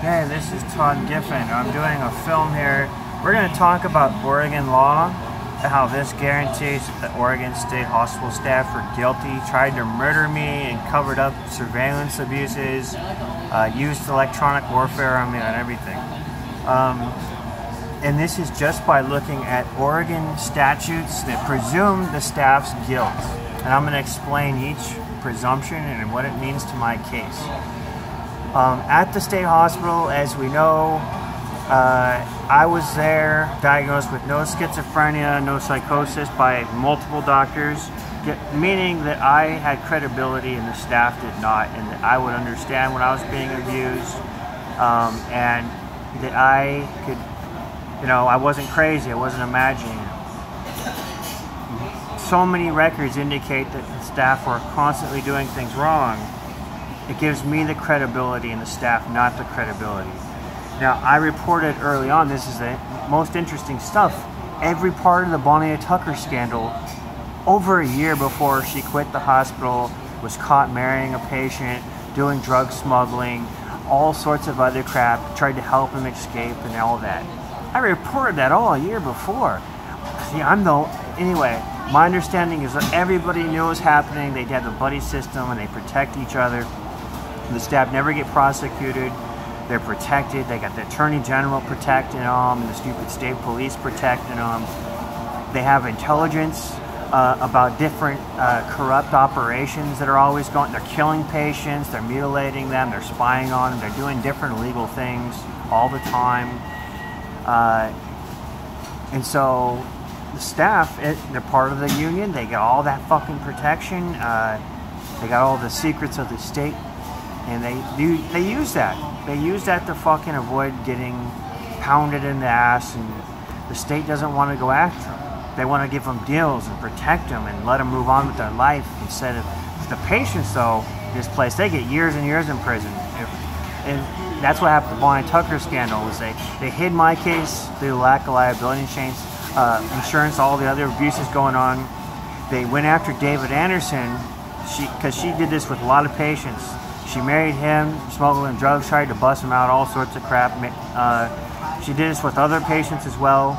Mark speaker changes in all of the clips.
Speaker 1: Hey, this is Todd Giffen. I'm doing a film here. We're going to talk about Oregon law, how this guarantees that the Oregon State Hospital staff are guilty, tried to murder me and covered up surveillance abuses, used electronic warfare on me and everything. And this is just by looking at Oregon statutes that presume the staff's guilt. And I'm going to explain each presumption and what it means to my case. At the state hospital, as we know, I was there diagnosed with no schizophrenia, no psychosis by multiple doctors, meaning that I had credibility and the staff did not, and that I would understand when I was being abused, and that I could, I wasn't crazy, I wasn't imagining it. So many records indicate that the staff were constantly doing things wrong. It gives me the credibility and the staff not the credibility. Now, I reported early on, this is the most interesting stuff, every part of the Bonnie Tucker scandal over a year before she quit the hospital, was caught marrying a patient, doing drug smuggling, all sorts of other crap, tried to help him escape and all that. I reported that all a year before. See, anyway, my understanding is that everybody knew what was happening, they'd have the buddy system and they protect each other. The staff never get prosecuted. They're protected. They got the Attorney General protecting them, and the stupid state police protecting them. They have intelligence about different corrupt operations that are always going. They're killing patients. They're mutilating them. They're spying on them. They're doing different illegal things all the time. And so the staff, they're part of the union. They get all that fucking protection. They got all the secrets of the state. And they use that. They use that to fucking avoid getting pounded in the ass, and the state doesn't want to go after them. They want to give them deals and protect them and let them move on with their life instead of the patients. Though this place, they get years and years in prison, and that's what happened to the Bonnie Tucker scandal. Was they hid my case through the lack of liability insurance, all the other abuses going on. They went after David Anderson because she did this with a lot of patients. She married him, smuggling drugs, tried to bust him out, all sorts of crap. She did this with other patients as well,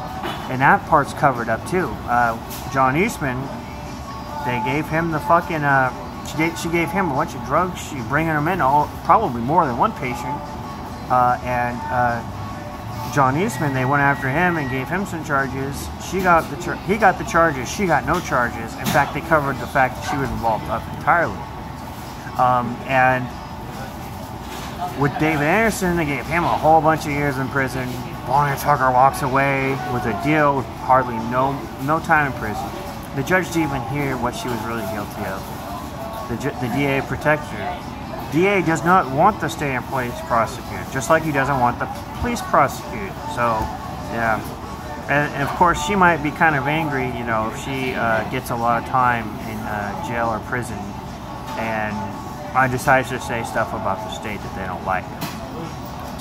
Speaker 1: and that part's covered up too. John Eastman, they gave him the fucking, she gave him a bunch of drugs. She bringing them in, probably more than one patient. John Eastman, they went after him and gave him some charges. He got the charges. She got no charges. In fact, they covered the fact that she was involved up entirely. And with David Anderson, they gave him a whole bunch of years in prison. Bonnie Tucker walks away with a deal with hardly no time in prison. The judge didn't even hear what she was really guilty of. The DA protected her. DA does not want the state employees prosecuted, just like he doesn't want the police prosecuted. So, yeah. And of course, she might be kind of angry, if she gets a lot of time in jail or prison, and I decided to say stuff about the state that they don't like.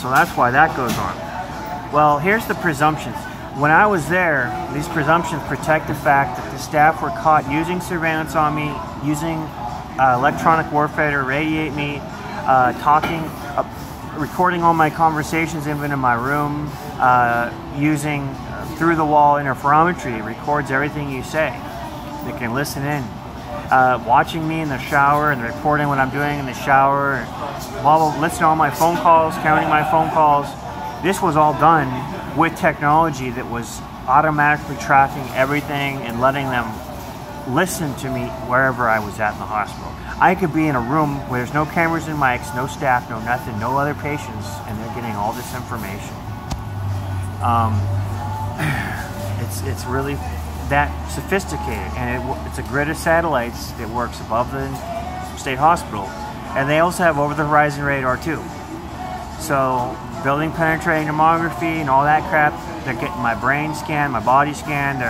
Speaker 1: So that's why that goes on. Well, here's the presumptions. When I was there, these presumptions protect the fact that the staff were caught using surveillance on me, using electronic warfare to irradiate me, recording all my conversations even in my room, using through-the-wall interferometry. It records everything you say. They can listen in. Watching me in the shower and reporting what I'm doing in the shower, listening to all my phone calls, counting my phone calls. This was all done with technology that was automatically tracking everything and letting them listen to me wherever I was at in the hospital. I could be in a room where there's no cameras and mics, no staff, no nothing, no other patients, and they're getting all this information. It's really that sophisticated, and it's a grid of satellites that works above the state hospital, and they also have over-the-horizon radar too. So building penetrating tomography and all that crap, they're getting my brain scan, my body scan,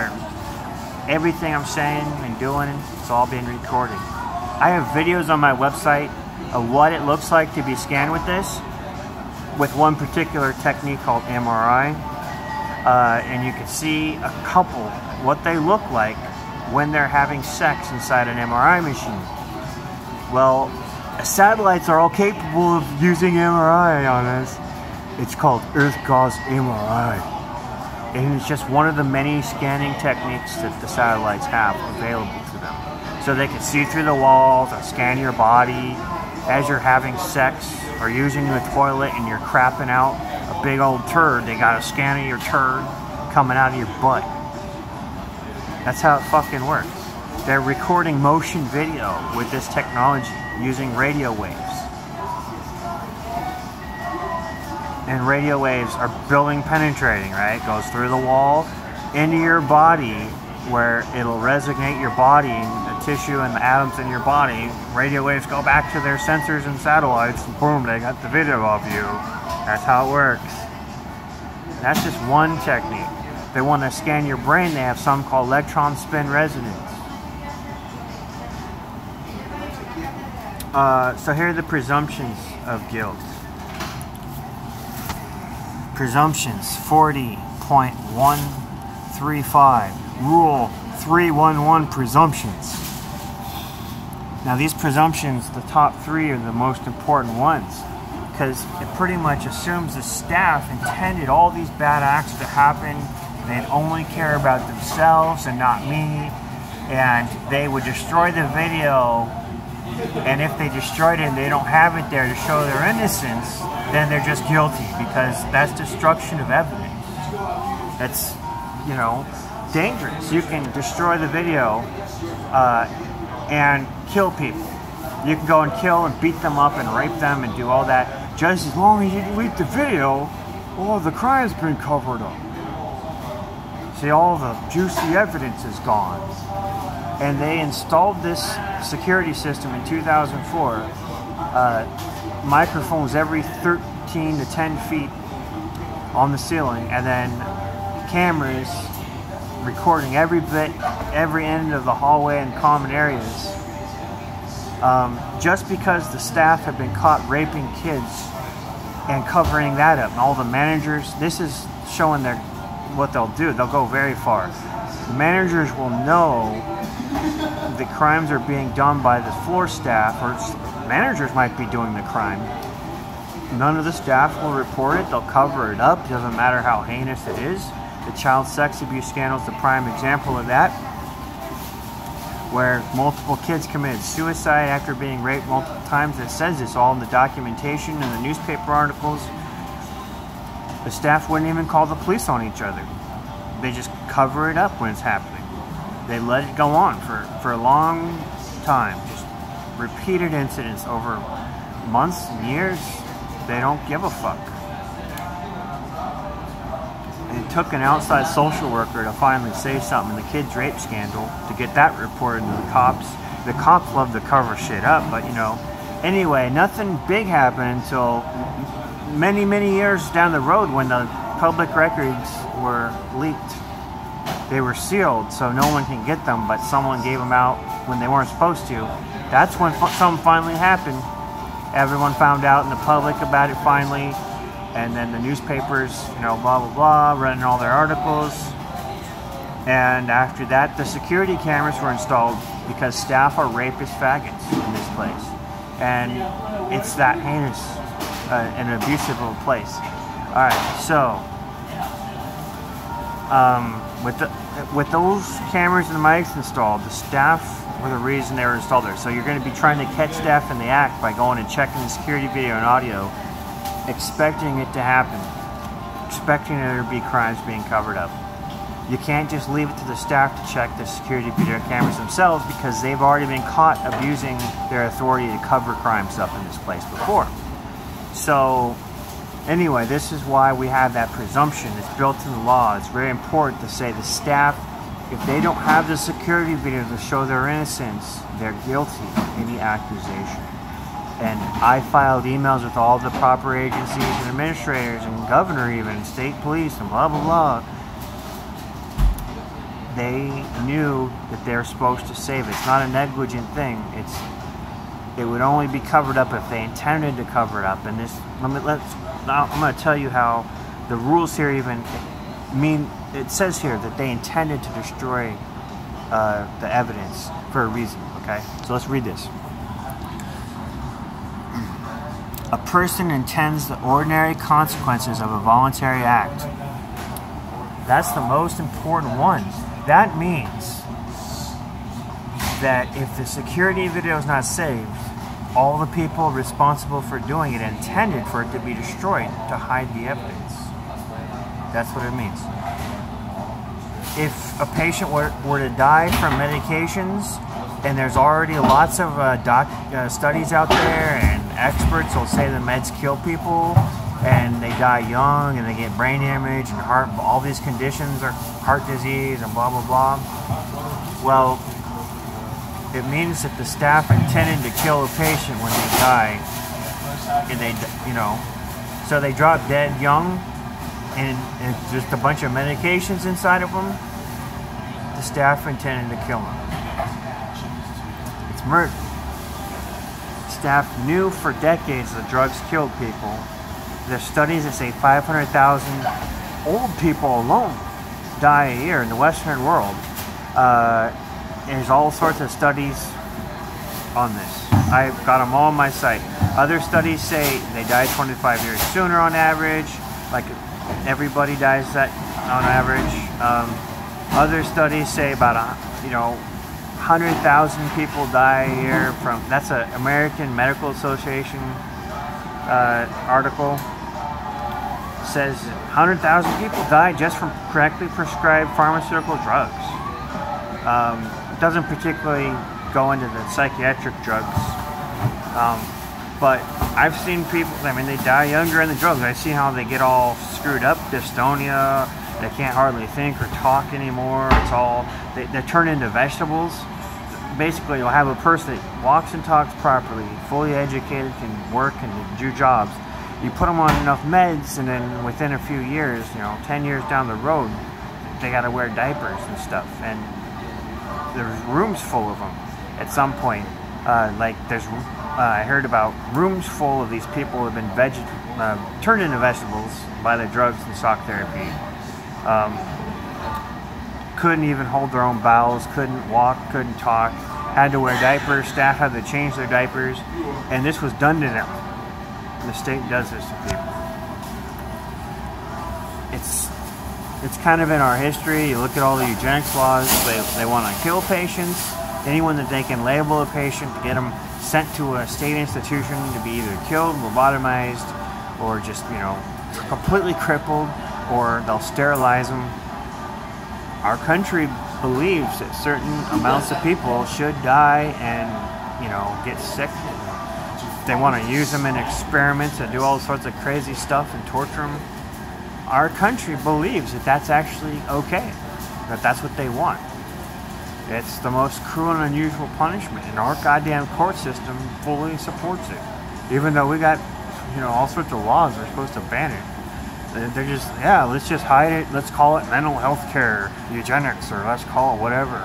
Speaker 1: everything I'm saying and doing, it's all being recorded. I have videos on my website of what it looks like to be scanned with this, with one particular technique called MRI, and you can see a couple what they look like when they're having sex inside an MRI machine. Well, satellites are all capable of using MRI on us. It's called Earth Gauze MRI. And it's just one of the many scanning techniques that the satellites have available to them. So they can see through the walls or scan your body as you're having sex or using the toilet and you're crapping out a big old turd. They got a scan of your turd coming out of your butt. That's how it fucking works. They're recording motion video with this technology using radio waves. And radio waves are building penetrating, right? It goes through the wall into your body where it'll resonate your body, the tissue and the atoms in your body. Radio waves go back to their sensors and satellites and boom, they got the video of you. That's how it works. That's just one technique. If they want to scan your brain, they have something called electron spin resonance. So here are the presumptions of guilt. Presumptions 40.135. Rule 311 presumptions. Now these presumptions, the top three are the most important ones because it pretty much assumes the staff intended all these bad acts to happen. They'd only care about themselves and not me, and they would destroy the video, and if they destroyed it and they don't have it there to show their innocence, then they're just guilty because that's destruction of evidence. That's, you know, dangerous. You can destroy the video and kill people. You can go and kill and beat them up and rape them and do all that. Just as long as you delete the video, all the crime's been covered up. See, all the juicy evidence is gone. And they installed this security system in 2004. Microphones every 13 to 10 feet on the ceiling, and then cameras recording every bit, every end of the hallway and common areas. Just because the staff have been caught raping kids and covering that up, and all the managers, this is showing what they'll do. They'll go very far. The managers will know the crimes are being done by the floor staff, or managers might be doing the crime. None of the staff will report it. They'll cover it up. Doesn't matter how heinous it is. The child sex abuse scandal is the prime example of that, where multiple kids committed suicide after being raped multiple times. It says this all in the documentation and the newspaper articles. The staff wouldn't even call the police on each other. They just cover it up when it's happening. They let it go on for a long time. Just repeated incidents over months and years. They don't give a fuck. And it took an outside social worker to finally say something in the kids' rape scandal to get that reported to the cops. The cops love to cover shit up, but you know. Anyway, nothing big happened until many, many years down the road when the public records were leaked. They were sealed, so no one can get them, but someone gave them out when they weren't supposed to. That's when something finally happened. Everyone found out in the public about it finally, and then the newspapers, you know, blah, blah, blah, running all their articles. And after that, the security cameras were installed because staff are rapist faggots in this place. And it's that heinous and abusive of a place. All right, so with those cameras and the mics installed, the staff were the reason they were installed there. So you're going to be trying to catch staff in the act by going and checking the security video and audio, expecting it to happen, expecting there to be crimes being covered up. You can't just leave it to the staff to check the security video cameras themselves because they've already been caught abusing their authority to cover crimes up in this place before. So anyway, this is why we have that presumption. It's built in the law. It's very important to say the staff, if they don't have the security video to show their innocence, they're guilty of any accusation. And I filed emails with all the proper agencies and administrators and governor even, and state police and blah, blah, blah. They knew that they're supposed to save it. It's not a negligent thing. It would only be covered up if they intended to cover it up. And this, I'm going to tell you how the rules here even mean. It says here that they intended to destroy the evidence for a reason. Okay, so let's read this. A person intends the ordinary consequences of a voluntary act. That's the most important one. That means that if the security video is not saved, all the people responsible for doing it intended for it to be destroyed to hide the evidence. That's what it means. If a patient were to die from medications, and there's already lots of studies out there, and experts will say the meds kill people, and they die young, and they get brain damage, and all these conditions are heart disease, and blah, blah, blah. Well, it means that the staff intended to kill a patient when they die, and so they drop dead young, and just a bunch of medications inside of them. The staff intended to kill them. It's murder. Staff knew for decades that drugs killed people. There's studies that say 500,000 old people alone die a year in the Western world. There's all sorts of studies on this. I've got them all on my site. Other studies say they die 25 years sooner on average. Like everybody dies that on average. Other studies say about 100,000 people die a year from. That's an American Medical Association article. Says 100,000 people die just from correctly prescribed pharmaceutical drugs. It doesn't particularly go into the psychiatric drugs, but I've seen people, they die younger in the drugs. I see how they get all screwed up, dystonia, they can't hardly think or talk anymore. It's all, they turn into vegetables. Basically, you'll have a person that walks and talks properly, fully educated, can work and do jobs. You put them on enough meds, and then within a few years, 10 years down the road, they got to wear diapers and stuff. And there's rooms full of them at some point. I heard about rooms full of these people who have been turned into vegetables by the drugs and shock therapy. Couldn't even hold their own bowels, couldn't walk, couldn't talk, had to wear diapers. Staff had to change their diapers, and this was done to them. The state does this to people. It's kind of in our history. You look at all the eugenics laws. They want to kill patients. Anyone that they can label a patient, get them sent to a state institution to be either killed, lobotomized, or just completely crippled, or they'll sterilize them. Our country believes that certain amounts of people should die and get sick. They want to use them in experiments and do all sorts of crazy stuff and torture them. Our country believes that that's actually okay, that that's what they want. It's the most cruel and unusual punishment, and our goddamn court system fully supports it. Even though we got, all sorts of laws that are supposed to ban it. They're just, let's just hide it, let's call it mental health care, eugenics, or let's call it whatever,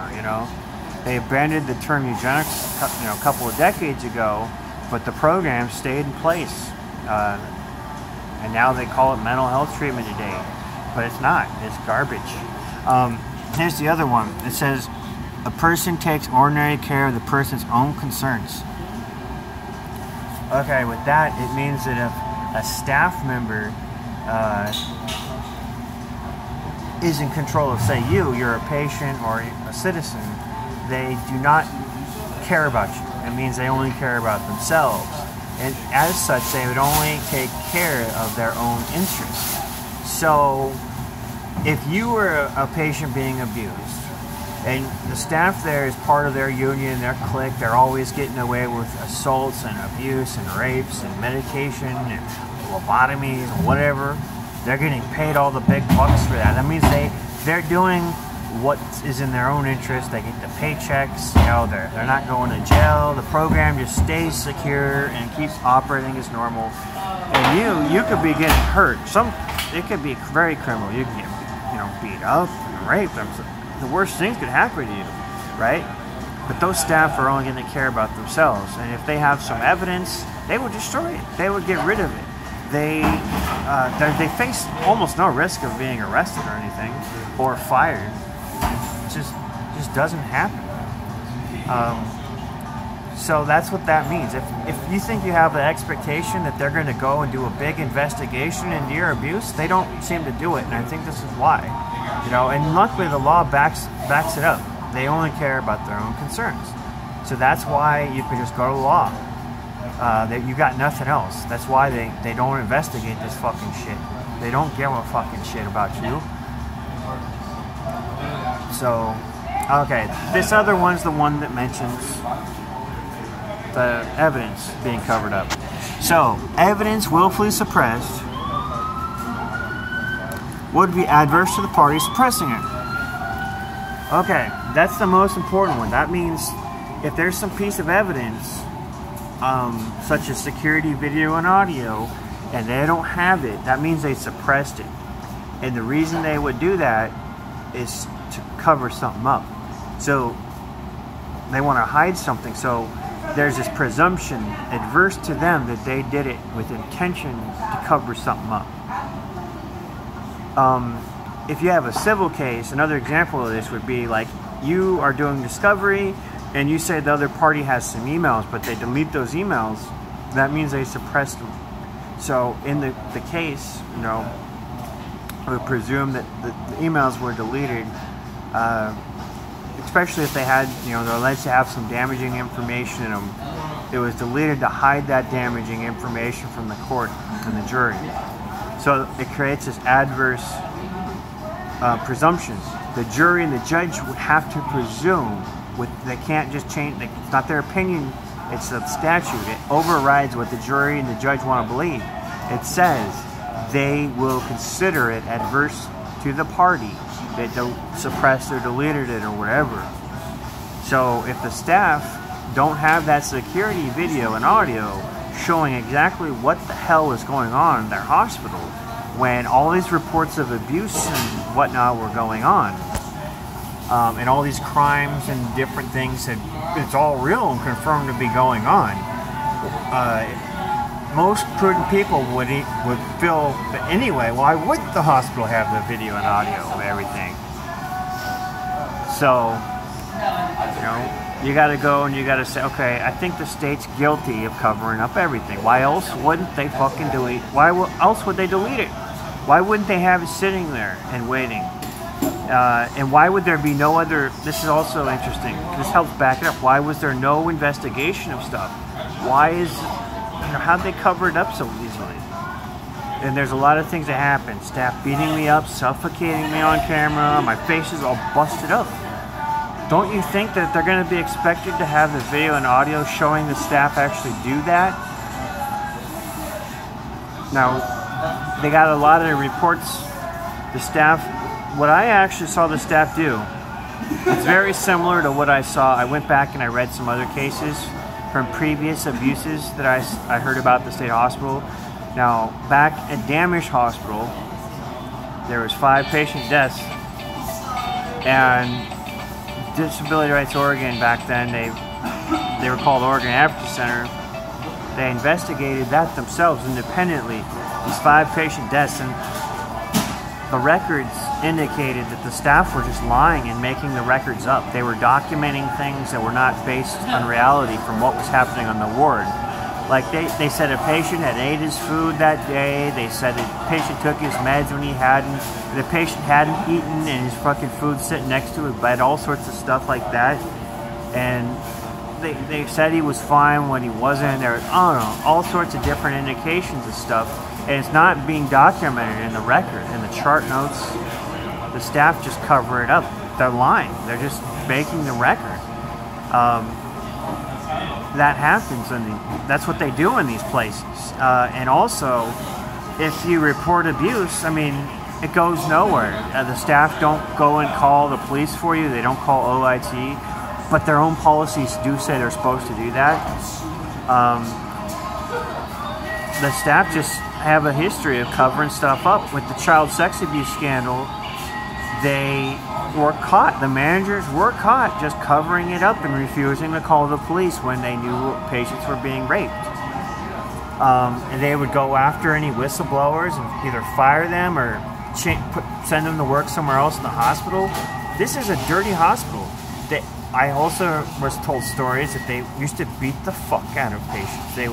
Speaker 1: They abandoned the term eugenics, a couple of decades ago, but the program stayed in place. And now they call it mental health treatment today. But it's not. It's garbage. Here's the other one. It says, a person takes ordinary care of the person's own concerns. Okay, with that, it means that if a staff member is in control of, say, you're a patient or a citizen, they do not care about you. It means they only care about themselves. And as such, they would only take care of their own interests. So, if you were a patient being abused, and the staff there is part of their union, their clique, they're always getting away with assaults and abuse and rapes and medication and lobotomies and whatever, they're getting paid all the big bucks for that. That means they're doing what is in their own interest. They get the paychecks, they're not going to jail. The program just stays secure and keeps operating as normal. And you could be getting hurt. It could be very criminal. You can get beat up and raped. The worst things could happen to you, right? But those staff are only going to care about themselves. And if they have some evidence, they would destroy it. They would get rid of it. They face almost no risk of being arrested or anything or fired. It just doesn't happen. So that's what that means. If you think you have the expectation that they're going to go and do a big investigation into your abuse, they don't seem to do it, and I think this is why. You know, and luckily the law backs it up. They only care about their own concerns. So that's why you can just go to law. That you got nothing else. That's why they don't investigate this fucking shit. They don't give a fucking shit about you. So, okay, this other one's the one that mentions the evidence being covered up. So, evidence willfully suppressed would be adverse to the party suppressing it. Okay, that's the most important one. That means if there's some piece of evidence, such as security video and audio, and they don't have it, that means they suppressed it. And the reason they would do that is to cover something up. So they want to hide something. So there's this presumption adverse to them that they did it with intention to cover something up. If you have a civil case, another example of this would be like you are doing discovery and you say the other party has some emails, but they delete those emails, that means they suppressed them. So in the case, you know, I would presume that the emails were deleted, especially if they had, you know, they're alleged to have some damaging information in them. It was deleted to hide that damaging information from the court and the jury. So it creates this adverse presumptions. The jury and the judge would have to presume, they can't just change, it's not their opinion, it's the statute. It overrides what the jury and the judge want to believe. It says they will consider it adverse to the party that suppressed or deleted it or whatever. So if the staff don't have that security video and audio showing exactly what the hell is going on in their hospital when all these reports of abuse and whatnot were going on, and all these crimes and different things that it's all real and confirmed to be going on, most prudent people would feel that anyway, why would the hospital have the video and audio of everything? So, you know, you got to go and you got to say, okay, I think the state's guilty of covering up everything. Why else wouldn't they fucking delete? Why else would they delete it? Why wouldn't they have it sitting there and waiting? And why would there be no other? This is also interesting. This helps back it up. Why was there no investigation of stuff? Why is, you know, how'd they cover it up so easily? And there's a lot of things that happen. Staff beating me up, suffocating me on camera. My face is all busted up. Don't you think that they're going to be expected to have the video and audio showing the staff actually do that? Now, they got a lot of reports. The staff, what I actually saw the staff do, it's very similar to what I saw. I went back and I read some other cases from previous abuses that I heard about at the state hospital. Now, back at Damish Hospital, there was 5 patient deaths, and Disability Rights Oregon back then, they were called Oregon Advocacy Center. They investigated that themselves independently, these 5 patient deaths, and the records indicated that the staff were just lying and making the records up. They were documenting things that were not based on reality from what was happening on the ward. Like they said a patient had ate his food that day. They said a patient took his meds when he hadn't. The patient hadn't eaten and his fucking food sitting next to his bed. All sorts of stuff like that. And they said he was fine when he wasn't. There was, I don't know, all sorts of different indications of stuff. And it's not being documented in the record, in the chart notes. The staff just cover it up. They're lying. They're just making the record. That happens, and that's what they do in these places. And also, if you report abuse, I mean, it goes nowhere. The staff don't go and call the police for you. They don't call OIT, but their own policies do say they're supposed to do that. The staff just have a history of covering stuff up. With the child sex abuse scandal, they were caught. The managers were caught just covering it up and refusing to call the police when they knew patients were being raped. And they would go after any whistleblowers and either fire them or send them to work somewhere else in the hospital. This is a dirty hospital. I also was told stories that they used to beat the fuck out of patients. They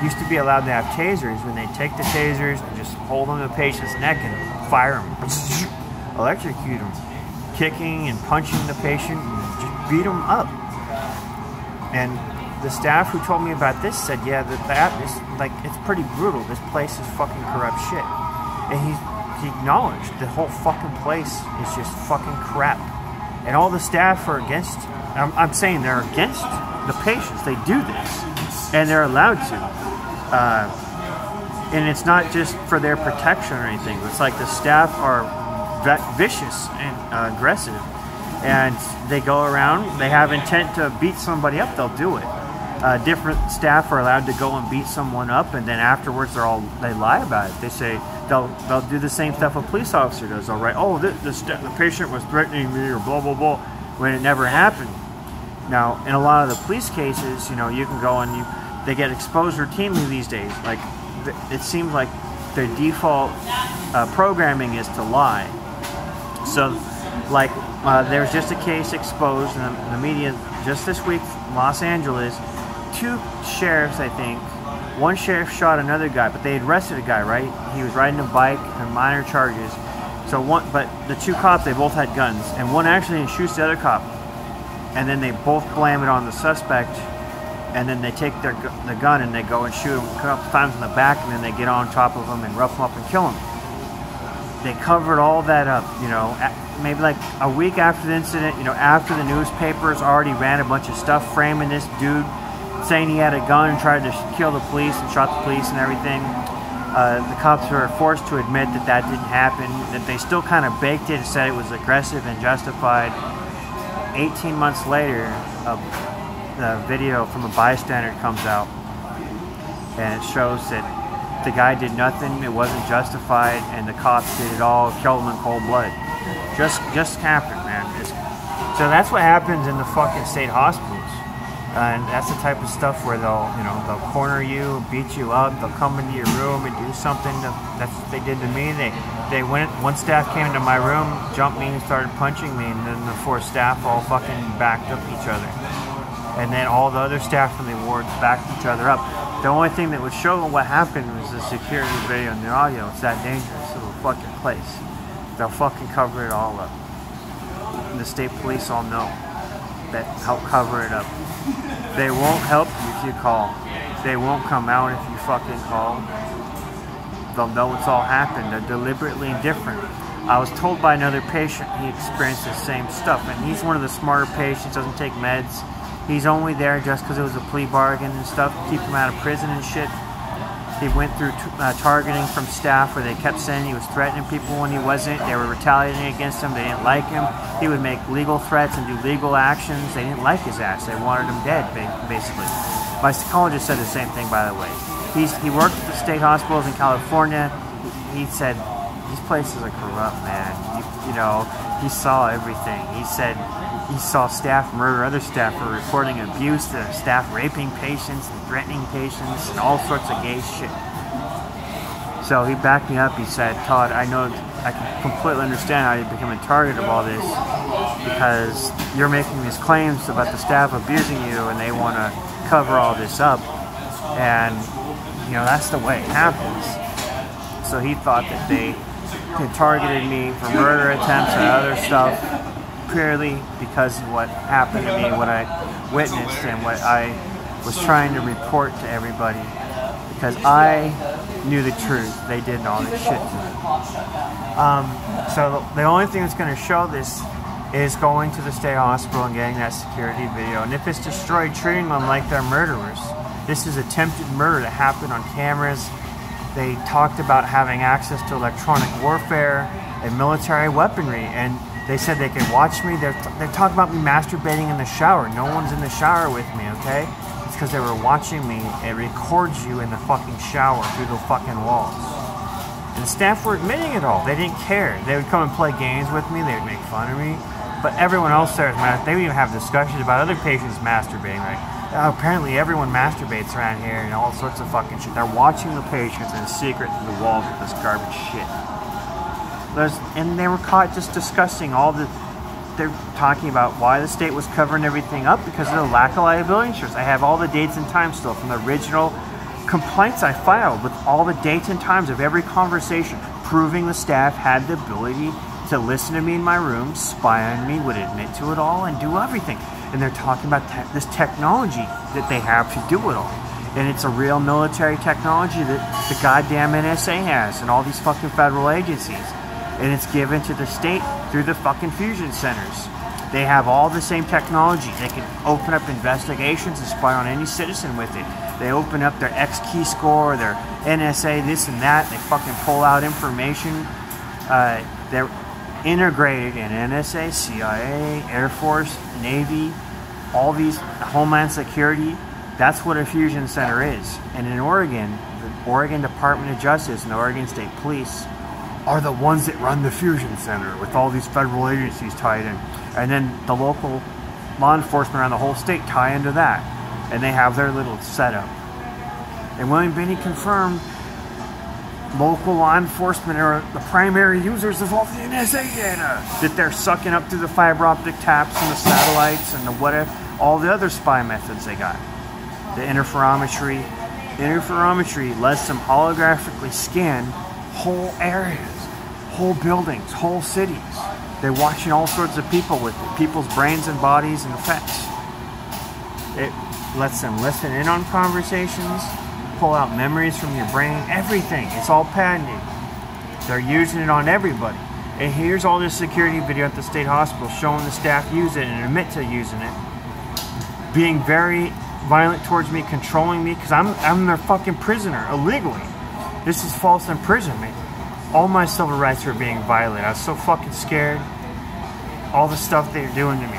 Speaker 1: used to be allowed to have tasers, when they take the tasers and just hold them to the patient's neck and fire them, electrocute them, kicking and punching the patient and just beat them up. And the staff who told me about this said, yeah, that is like, it's pretty brutal. This place is fucking corrupt shit. And he acknowledged the whole fucking place is just fucking crap. And all the staff are against, I'm saying they're against the patients. They do this, and they're allowed to. And it's not just for their protection or anything. It's like the staff are vicious and aggressive, and they go around, they have intent to beat somebody up, they'll do it. Different staff are allowed to go and beat someone up, and then afterwards they lie about it. They say they'll do the same stuff a police officer does. They'll write, oh, the patient was threatening me or blah blah blah, when it never happened. Now, in a lot of the police cases, you know, you can go and they get exposed routinely these days. Like, it seems like their default programming is to lie. So, like, there was just a case exposed in the media just this week, Los Angeles. 2 sheriffs, I think. One sheriff shot another guy, but they had arrested a guy, right? He was riding a bike and minor charges. But the 2 cops, they both had guns, and one actually shoots the other cop, and then they both blame it on the suspect, and then they take the gun and they go and shoot him a couple times in the back, and then they get on top of him and rough him up and kill him. They covered all that up, you know, maybe like a week after the incident, you know, after the newspapers already ran a bunch of stuff framing this dude, saying he had a gun and tried to kill the police and shot the police and everything. The cops were forced to admit that didn't happen, that they still kind of baked it and said it was aggressive and justified. 18 months later, the video from a bystander comes out, and it shows that the guy did nothing, it wasn't justified, and the cops did it all, killed him in cold blood. Just happened, man. So that's what happens in the fucking state hospitals. And that's the type of stuff where they'll corner you, beat you up, they'll come into your room and do something. That's what they did to me. One staff came into my room, jumped me and started punching me, and then the 4 staff all fucking backed up each other. And then all the other staff from the wards backed each other up. The only thing that would show what happened was the security video and the audio. It's that dangerous little fucking place. They'll fucking cover it all up. And the state police all know that help cover it up. They won't help you if you call. They won't come out if you fucking call. They'll know it's all happened. They're deliberately indifferent. I was told by another patient he experienced the same stuff, and he's one of the smarter patients, doesn't take meds. He's only there just because it was a plea bargain and stuff, to keep him out of prison and shit. He went through targeting from staff where they kept saying he was threatening people when he wasn't. They were retaliating against him. They didn't like him. He would make legal threats and do legal actions. They didn't like his ass. They wanted him dead, basically. My psychologist said the same thing, by the way. He worked at the state hospitals in California. He said, these places are corrupt, man. You know, he saw everything. He said he saw staff murder other staff for reporting abuse, to staff raping patients and threatening patients and all sorts of gay shit. So he backed me up. He said, Todd, I know, I can completely understand how you become a target of all this, because you're making these claims about the staff abusing you and they want to cover all this up. And, you know, that's the way it happens. So he thought that they targeted me for murder attempts and other stuff purely because of what happened to me, what I witnessed, and what I was trying to report to everybody, because I knew the truth. They did all this shit to me. So the only thing that's going to show this is going to the state hospital and getting that security video. And if it's destroyed, treating them like they're murderers. This is attempted murder that happened on cameras. They talked about having access to electronic warfare and military weaponry, and they said they could watch me. They're talking about me masturbating in the shower. No one's in the shower with me, okay? It's because they were watching me. It records you in the fucking shower through the fucking walls. And the staff were admitting it all. They didn't care. They would come and play games with me. They would make fun of me. But everyone else there, they would even have discussions about other patients masturbating, right? Apparently everyone masturbates around here and all sorts of fucking shit. They're watching the patients in secret through the walls with this garbage shit. And they were caught just discussing all the they're talking about why the state was covering everything up because of the lack of liability insurance. I have all the dates and times still from the original complaints I filed with all the dates and times of every conversation, proving the staff had the ability to listen to me in my room, spy on me, would admit to it all, and do everything. And they're talking about this technology that they have to do it all. And it's a real military technology that the goddamn NSA has and all these fucking federal agencies. And it's given to the state through the fucking fusion centers. They have all the same technology. They can open up investigations and spy on any citizen with it. They open up their X key score, their NSA, this and that. They fucking pull out information. They're integrated in NSA, CIA, Air Force, Navy, all these, Homeland Security. That's what a fusion center is. And in Oregon, the Oregon Department of Justice and the Oregon State Police are the ones that run the fusion center with all these federal agencies tied in. And then the local law enforcement around the whole state tie into that. And they have their little setup. And William Binney confirmed local law enforcement are the primary users of all the NSA data that they're sucking up through the fiber optic taps and the satellites and the whatever, all the other spy methods they got. The interferometry. Interferometry lets them holographically scan whole areas, whole buildings, whole cities. They're watching all sorts of people with it, people's brains and bodies and effects. It lets them listen in on conversations, pull out memories from your brain, everything. It's all patented. They're using it on everybody. And here's all this security video at the state hospital showing the staff use it and admit to using it. Being very violent towards me, controlling me, because I'm their fucking prisoner, illegally. This is false imprisonment. All my civil rights were being violated. I was so fucking scared. All the stuff they're doing to me.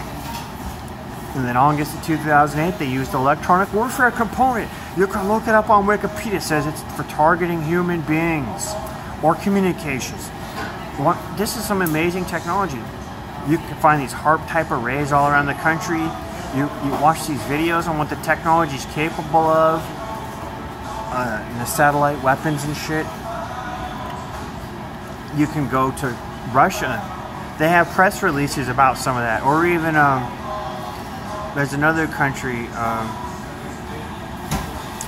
Speaker 1: And then August of 2008, they used the electronic warfare component. You can look it up on Wikipedia. It says it's for targeting human beings or communications. This is some amazing technology. You can find these HARP type arrays all around the country. You watch these videos on what the technology is capable of, and the satellite weapons and shit. You can go to Russia. They have press releases about some of that, or even there's another country,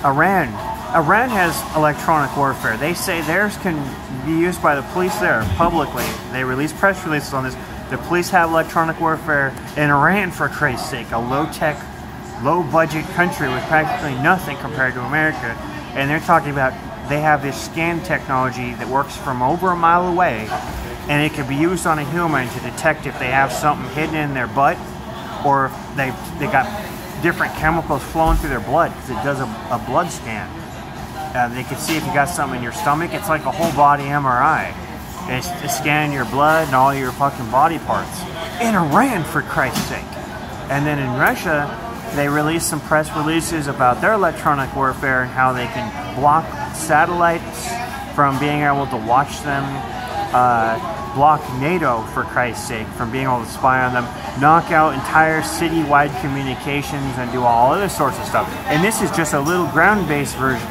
Speaker 1: Iran. Iran has electronic warfare. They say theirs can be used by the police there publicly. They release press releases on this. The police have electronic warfare in Iran, for Christ's sake, a low-tech, low-budget country with practically nothing compared to America. And they're talking about they have this scan technology that works from over a mile away, and it can be used on a human to detect if they have something hidden in their butt, or if they got different chemicals flowing through their blood, because it does a blood scan. They can see if you got something in your stomach. It's like a whole body MRI. It's scanning your blood and all your fucking body parts. In Iran, for Christ's sake. And then in Russia, they released some press releases about their electronic warfare and how they can block satellites from being able to watch them, block NATO, for Christ's sake, from being able to spy on them, knock out entire city-wide communications, and do all other sorts of stuff. And this is just a little ground-based version.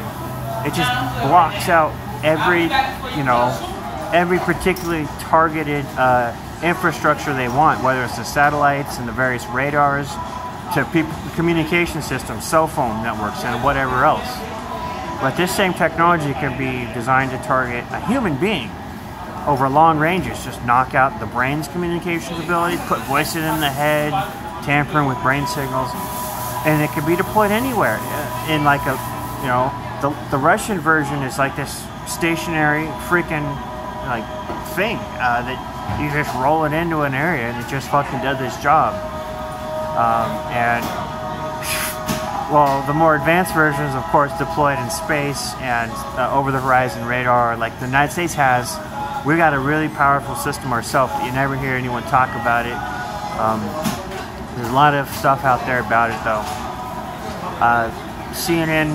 Speaker 1: It just blocks out every, every particularly targeted infrastructure they want, whether it's the satellites and the various radars, to people, communication systems, cell phone networks, and whatever else. But this same technology can be designed to target a human being over long ranges. Just knock out the brain's communications ability, put voices in the head, tampering with brain signals, and it can be deployed anywhere. In like a, the Russian version is like this stationary freaking like thing that you just roll it into an area and it just fucking does this job. Well, the more advanced versions, of course, deployed in space and over-the-horizon radar, like the United States has. We got a really powerful system ourselves, but you never hear anyone talk about it. There's a lot of stuff out there about it, though. CNN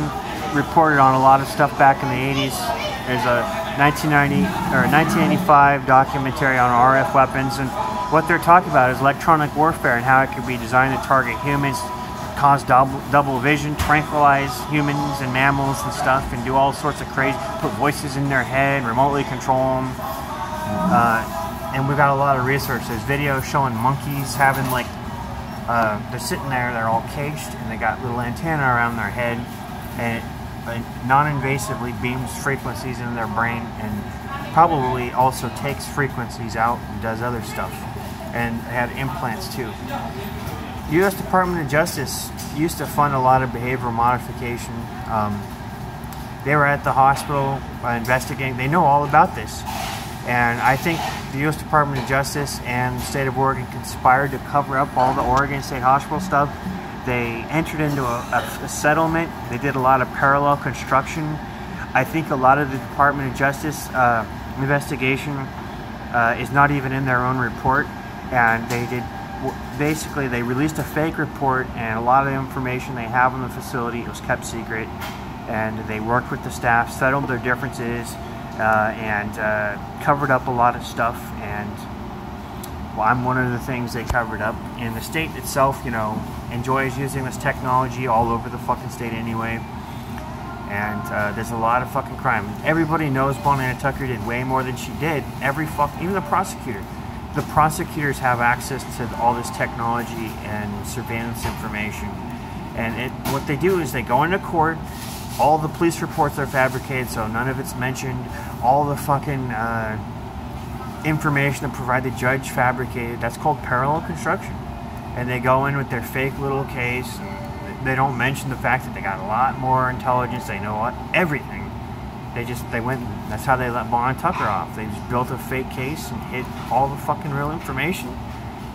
Speaker 1: reported on a lot of stuff back in the 80s. There's a 1985 documentary on RF weapons, and what they're talking about is electronic warfare and how it can be designed to target humans, cause double vision, tranquilize humans and mammals and stuff, and do all sorts of crazy, put voices in their head, remotely control them. and we got a lot of resources. Videos showing monkeys having like, they're sitting there, they're all caged, and they got little antenna around their head, and it non-invasively beams frequencies into their brain, and probably also takes frequencies out and does other stuff. And it had implants too. U.S. Department of Justice used to fund a lot of behavioral modification. They were at the hospital investigating. They know all about this. And I think the U.S. Department of Justice and the state of Oregon conspired to cover up all the Oregon State Hospital stuff. They entered into a settlement. They did a lot of parallel construction. I think a lot of the Department of Justice investigation is not even in their own report. And basically they released a fake report, and a lot of the information they have on the facility was kept secret. And they worked with the staff, settled their differences, and covered up a lot of stuff. And well, I'm one of the things they covered up. And the state itself, you know, enjoys using this technology all over the fucking state anyway. And there's a lot of fucking crime. Everybody knows Bonnie Tucker did way more than she did. Even the prosecutor. The prosecutors have access to all this technology and surveillance information. And what they do is they go into court. All the police reports are fabricated, so none of it's mentioned. All the fucking information that provide the judge fabricated. That's called parallel construction. And they go in with their fake little case. They don't mention the fact that they got a lot more intelligence. They know what? Everything. They went, that's how they let Bonnie Tucker off. They just built a fake case and hid all the fucking real information.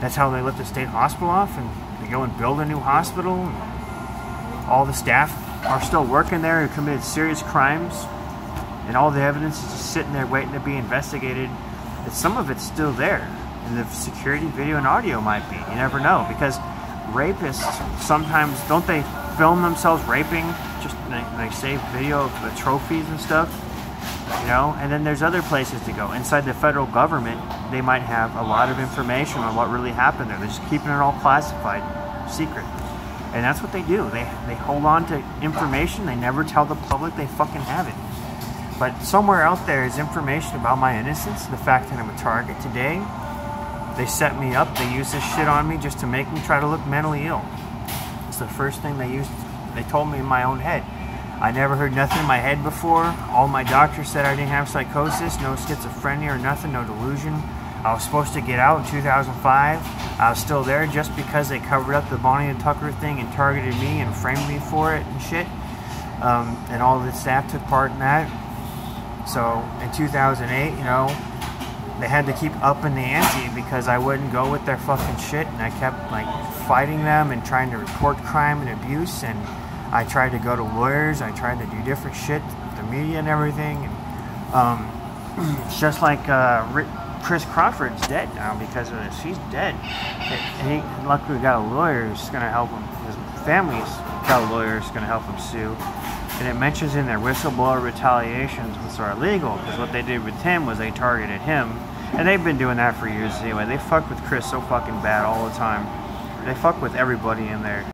Speaker 1: That's how they let the state hospital off, and they go and build a new hospital. And all the staff are still working there who committed serious crimes, and all the evidence is just sitting there waiting to be investigated. And some of it's still there, and the security video and audio might be. You never know, because rapists sometimes, don't they film themselves raping? Just they save video of the trophies and stuff, you know. And then there's other places to go. Inside the federal government, they might have a lot of information on what really happened there. They're just keeping it all classified, secret. And that's what they do. They hold on to information. They never tell the public they fucking have it. But somewhere out there is information about my innocence, the fact that I'm a target today. They set me up. They use this shit on me just to make me try to look mentally ill. It's the first thing they told me in my own head. I never heard nothing in my head before. All my doctors said I didn't have psychosis, no schizophrenia or nothing, no delusion. I was supposed to get out in 2005. I was still there just because they covered up the Bonnie and Tucker thing and targeted me and framed me for it and shit. And all the staff took part in that. So in 2008, you know, they had to keep upping the ante because I wouldn't go with their fucking shit, and I kept like fighting them and trying to report crime and abuse, and I tried to go to lawyers. I tried to do different shit with the media and everything. And it's just like Chris Crawford's dead now because of this. He's dead. And he luckily got a lawyer who's going to help him. His family's got a lawyer who's going to help him sue. And it mentions in their whistleblower retaliations, which are illegal, because what they did with him was they targeted him. And they've been doing that for years anyway. They fuck with Chris so fucking bad all the time. They fuck with everybody in there.